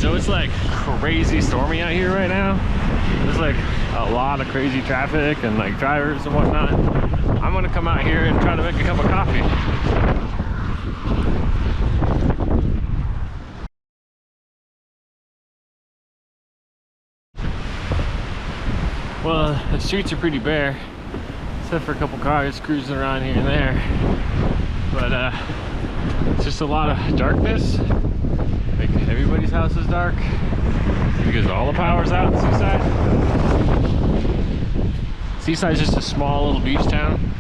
So it's like crazy stormy out here right now. There's like a lot of crazy traffic and like drivers and whatnot. I'm gonna come out here and try to make a cup of coffee. Well, the streets are pretty bare, except for a couple cars cruising around here and there. But it's just a lot of darkness. Like everybody's house is dark because all the power's out in Seaside. Seaside's just a small little beach town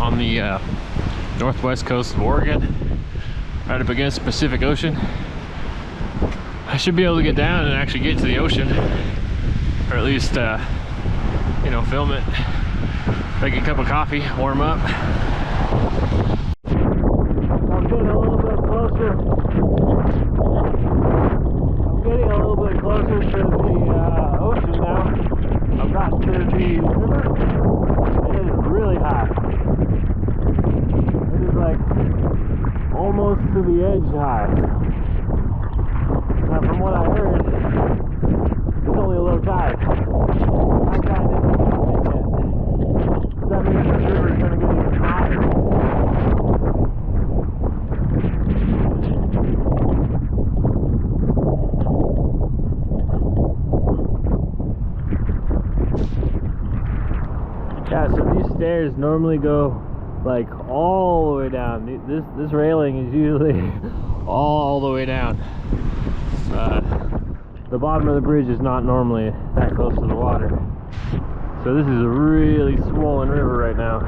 on the northwest coast of Oregon, right up against the Pacific Ocean. I should be able to get down and actually get to the ocean, or at least you know, film it, make a cup of coffee, warm up. I'm getting a little bit closer. I'm getting a little bit closer to the ocean now. I've gotten to the river. It is really high. It is like almost to the edge high. Now, from what I heard, it's only a low tide. High tide isn't coming yet. So that means the river is going to get even higher. Yeah, so these stairs normally go like all the way down. This railing is usually all the way down. The bottom of the bridge is not normally that close to the water. So this is a really swollen river right now.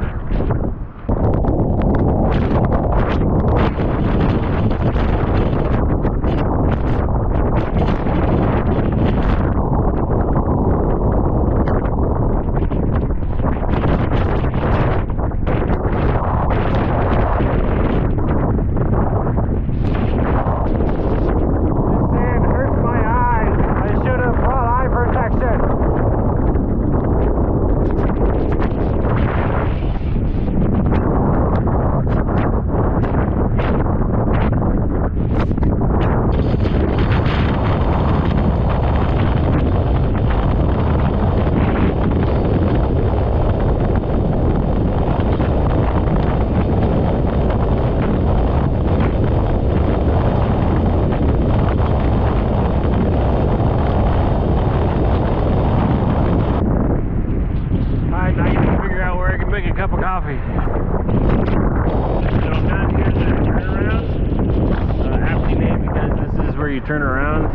Turn around,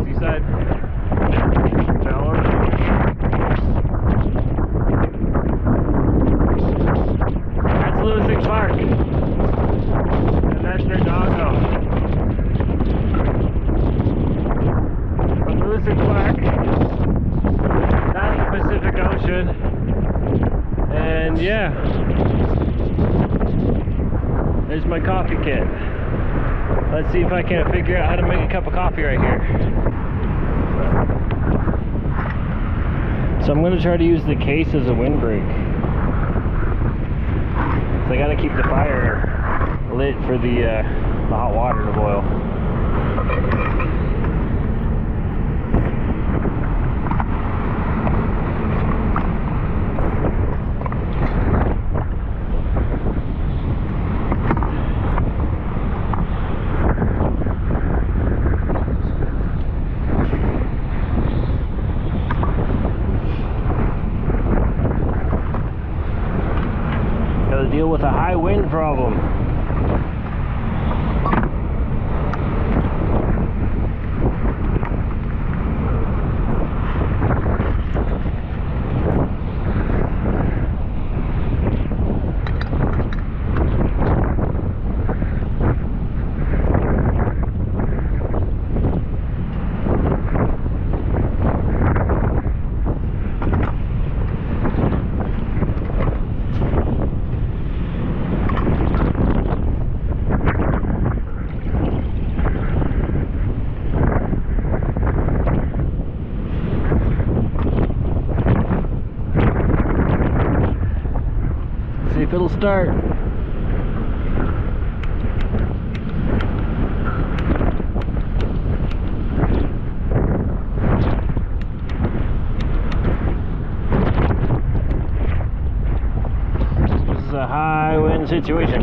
Seaside. That's Lewis Park, and that's their doggo. From Lewis Park, that's the Pacific Ocean, and yeah, there's my coffee kit. Let's see if I can't figure out how to make a cup of coffee right here. So I'm going to try to use the case as a windbreak. So I got to keep the fire lit for the hot water to boil. Deal with a high wind problem. if it'll start. unfortunate situation.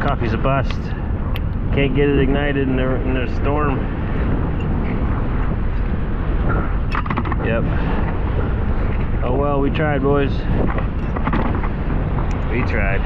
Coffee's a bust. Can't get it ignited in the storm. Yep. Oh well, we tried, boys. We tried.